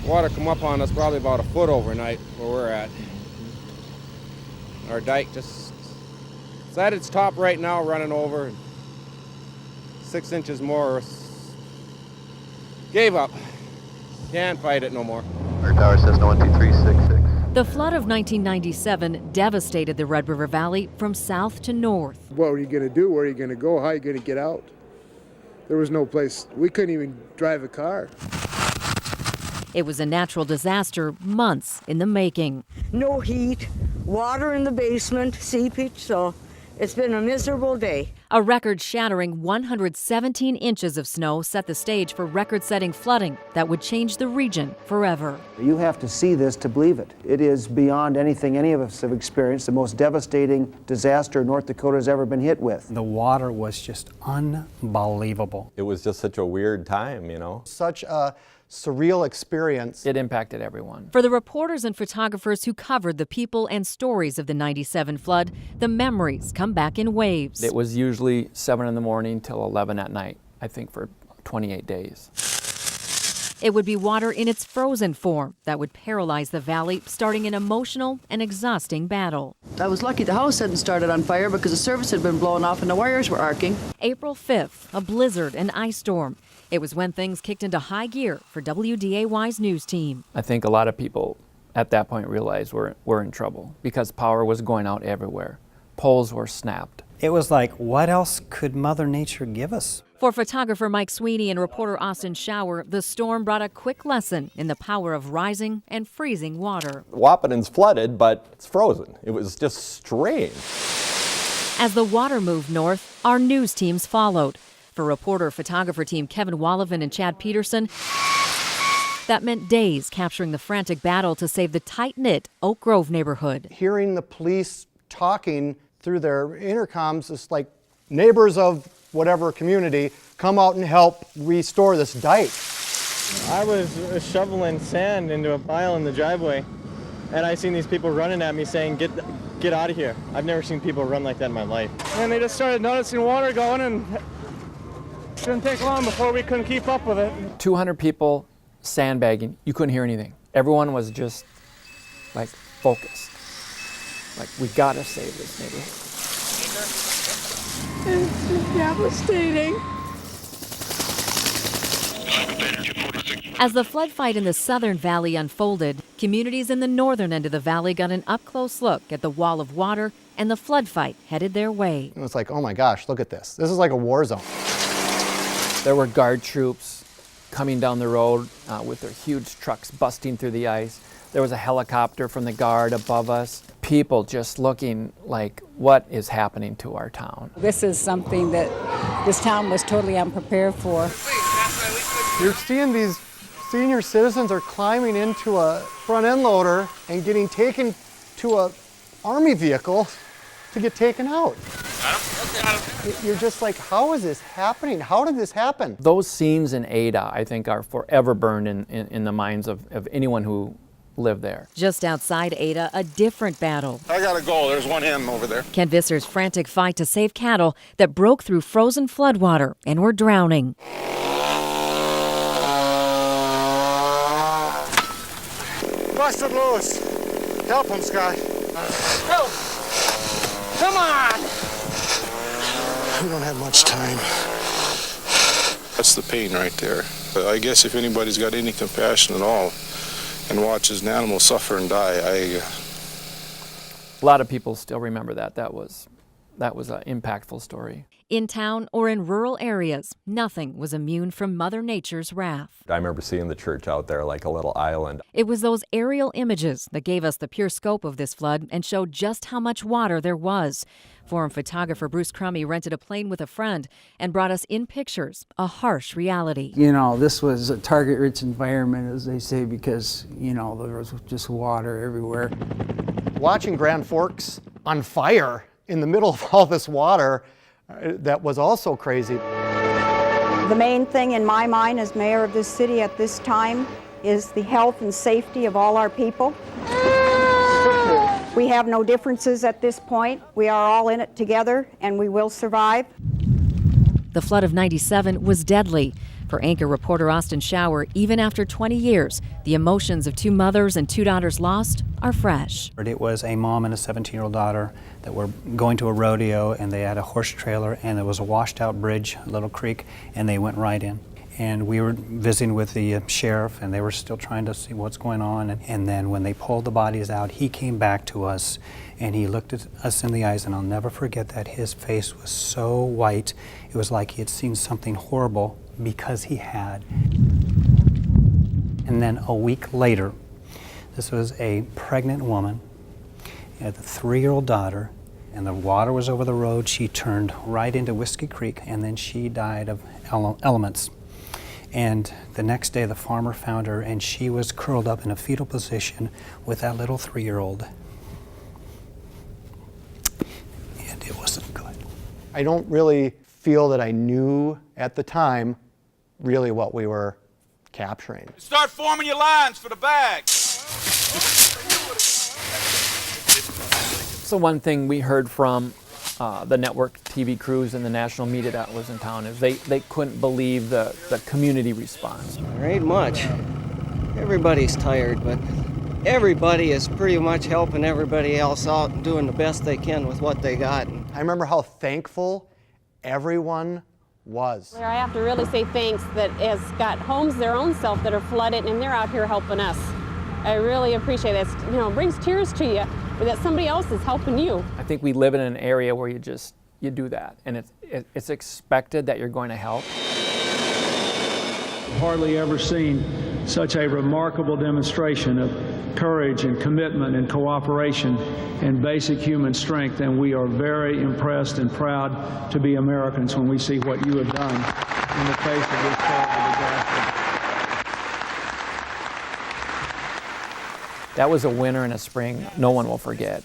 Water come up on us probably about a foot overnight where we're at. Our dike just, it's at its top right now, running over. 6 inches more. Gave up. Can't fight it no more. Our tower says 12366. The flood of 1997 devastated the Red River Valley from south to north. What were you going to do? Where are you going to go? How are you going to get out? There was no place. We couldn't even drive a car. It was a natural disaster months in the making. No heat, water in the basement, seepage, so it's been a miserable day. A record-shattering 117 inches of snow set the stage for record-setting flooding that would change the region forever. You have to see this to believe it. It is beyond anything any of us have experienced, the most devastating disaster North Dakota has ever been hit with. The water was just unbelievable. It was just such a weird time, you know. Such a surreal experience. It impacted everyone. For the reporters and photographers who covered the people and stories of the 97 flood, the memories come back in waves. It was usually 7 in the morning till 11 at night, I think for 28 days. It would be water in its frozen form that would paralyze the valley, starting an emotional and exhausting battle. I was lucky the house hadn't started on fire because the service had been blown off and the wires were arcing. April 5th, a blizzard and ice storm. It was when things kicked into high gear for WDAY's news team. I think a lot of people at that point realized we're in trouble because power was going out everywhere. Poles were snapped. It was like, what else could Mother Nature give us? For photographer Mike Sweeney and reporter Austin Schauer, the storm brought a quick lesson in the power of rising and freezing water. Wapaton's flooded, but it's frozen. It was just strange. As the water moved north, our news teams followed. For reporter-photographer team Kevin Wallivan and Chad Peterson, that meant days capturing the frantic battle to save the tight-knit Oak Grove neighborhood. Hearing the police talking through their intercoms, it's like neighbors of whatever community come out and help restore this dike. I was shoveling sand into a pile in the driveway, and I seen these people running at me saying, get out of here. I've never seen people run like that in my life. And they just started noticing water going, and it didn't take long before we couldn't keep up with it. 200 people sandbagging. You couldn't hear anything. Everyone was just like focused. Like, we gotta save this neighborhood. It's devastating. As the flood fight in the southern valley unfolded, communities in the northern end of the valley got an up-close look at the wall of water and the flood fight headed their way. It was like, oh my gosh, look at this. This is like a war zone. There were guard troops coming down the road with their huge trucks busting through the ice. There was a helicopter from the guard above us. People just looking like, what is happening to our town? This is something that this town was totally unprepared for. You're seeing these senior citizens are climbing into a front end loader and getting taken to a army vehicle to get taken out. You're just like, how is this happening? How did this happen? Those scenes in Ada, I think, are forever burned in the minds of anyone who lived there. Just outside Ada, a different battle. I gotta go. There's one hen over there. Ken Visser's frantic fight to save cattle that broke through frozen floodwater and were drowning. Busted loose. Help him, Scott. Help! Come on! We don't have much time. That's the pain right there. I guess if anybody's got any compassion at all and watches an animal suffer and die, A lot of people still remember that. That was an impactful story. In town or in rural areas, nothing was immune from Mother Nature's wrath. I remember seeing the church out there like a little island. It was those aerial images that gave us the pure scope of this flood and showed just how much water there was. Forum photographer Bruce Crummy rented a plane with a friend and brought us in pictures, a harsh reality. You know, this was a target-rich environment, as they say, because, you know, there was just water everywhere. Watching Grand Forks on fire in the middle of all this water, that was also crazy. The main thing in my mind as mayor of this city at this time is the health and safety of all our people. We have no differences at this point. We are all in it together, and we will survive. The flood of '97 was deadly. For Anchor reporter Austin Schauer, even after 20 years, the emotions of 2 mothers and 2 daughters lost are fresh. It was a mom and a 17-year-old daughter that were going to a rodeo, and they had a horse trailer, and there was a washed-out bridge, a little creek, and they went right in. And we were visiting with the sheriff, and they were still trying to see what's going on. And then when they pulled the bodies out, he came back to us, and he looked at us in the eyes, and I'll never forget that. His face was so white. It was like he had seen something horrible, because he had. And then a week later, this was a pregnant woman, had a 3-year-old daughter, and the water was over the road. She turned right into Whiskey Creek, and then she died of elements. And the next day, the farmer found her, and she was curled up in a fetal position with that little 3-year-old. And it wasn't good. I don't really feel that I knew at the time really what we were capturing. Start forming your lines for the bag. So one thing we heard from the network TV crews and the national media that was in town is they couldn't believe the community response. There ain't much. Everybody's tired, but everybody is pretty much helping everybody else out and doing the best they can with what they got. I remember how thankful everyone was. I have to really say thanks that has got homes their own self that are flooded, and they're out here helping us. I really appreciate it. It brings tears to you that somebody else is helping you. I think we live in an area where you do that, and it's expected that you're going to help. Hardly ever seen such a remarkable demonstration of courage and commitment and cooperation and basic human strength, and we are very impressed and proud to be Americans when we see what you have done in the face of this terrible disaster. That was a winter and a spring no one will forget.